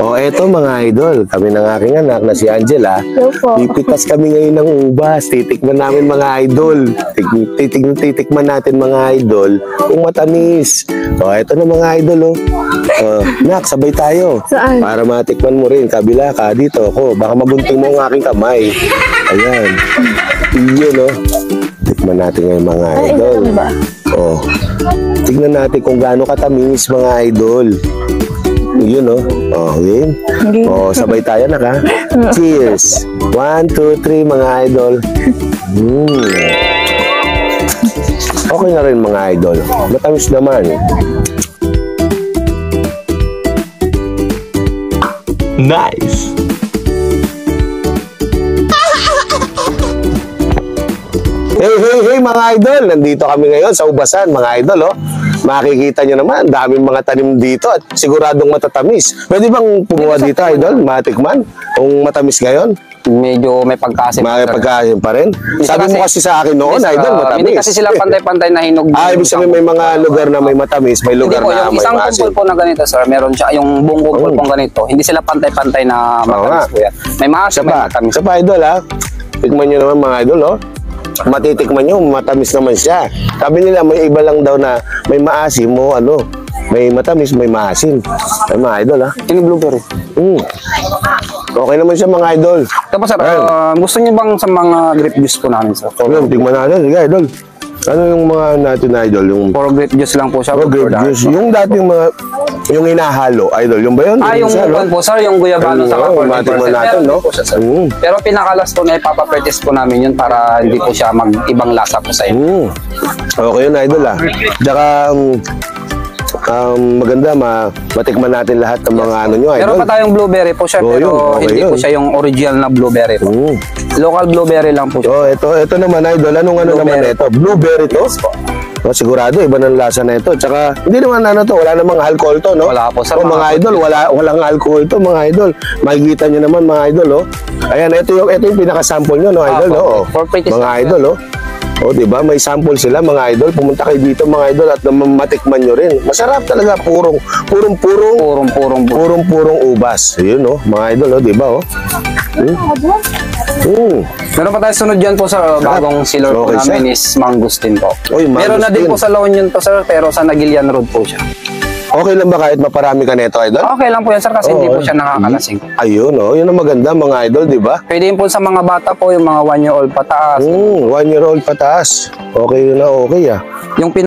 O eto mga idol, kami ng aking anak na si Angela. Pipitas kami ngayon ng ubas. Titikman namin mga idol. Titikman natin mga idol kung matamis. O eto na mga idol. Nak, sabay tayo. Saan? Para matikman mo rin. Kabila ka, dito ako. Baka magunting mo ang aking kamay. Ayan. Iyon Tikman natin ngayon mga idol. O, tignan natin kung gaano katamis mga idol. Yun yun. Sabay tayo na ka. Cheers. 1, 2, 3 mga idol. Okay na rin mga idol. Matamis naman. Nice. Hey mga idol. Nandito kami ngayon sa Ubasan mga idol Makikita nyo naman, daming mga tanim dito at siguradong matatamis. Pwede bang pumuha dito, idol? Matikman? Kung matamis ngayon? Medyo may pagkasim. May pagkasim pa rin? Sabi mo kasi sa akin noon, idol, matamis. Hindi kasi sila pantay-pantay na hinog. Ibig sabihin may mga lugar na may matamis, may lugar na may maasim. Yung isang kumpul po na ganito, sir, meron siya, yung buong kumpul pong ganito, hindi sila pantay-pantay na matamis po yan. May maasim, may matamis. Sa pa, idol, tikman nyo naman mga idol, matitikman nyo, matamis naman siya. Sabi nila, may iba lang daw na may maasim mo, may matamis, may maasim. Ay mga idol, Ini blueberry. Okay naman siya mga idol. Tapos sir, gusto niyo bang sa mga grape juice po namin, sir? Tignan natin, sige idol. Ano yung mga natin idol? Yung for grape juice lang po siya. grape juice. Yung dati yung hinahalo, idol. Yung ba yun? Yung po sir, yung guyabano sa 40%. Natin, no? Pero pinakalas po na ipapapurchase po namin yun para hindi po siya mag-ibang lasa po sa inyo. Okay yun, idol Tsaka, maganda, matikman natin lahat ng mga nyo, idol. Meron pa tayong blueberry po siya, pero hindi po siya yung original na blueberry po. Local blueberry lang po siya. Ito naman, idol. Anong naman ito? Blueberry to? Sigurado, iba ng lasa na ito. Tsaka, hindi naman wala namang alcohol to, no? Wala po, sir. Mga idol, walang alcohol to, mga idol. Makikita nyo naman, mga idol, Ayan, ito yung pinaka-sample nyo, no, idol, Mga idol, diba? May sample sila, mga idol. Pumunta kayo dito, mga idol, at matikman nyo rin. Masarap talaga, purong ubas. Yun, mga idol, diba, Meron pa tayo sunod dyan po sa bagong sealer po namin is mangustin po. Meron na din po sa La Union to, sir, pero sa Nagilian Road po siya. Okay lang ba kahit maparami ka neto, idol? Okay lang po yan, sir, kasi hindi po siya nakakalasing. Ayun, yun ang maganda, mga idol, diba? Pwede po sa mga bata po, yung mga 1-year-old pataas. 1-year-old pataas. Okay na, okay, Yung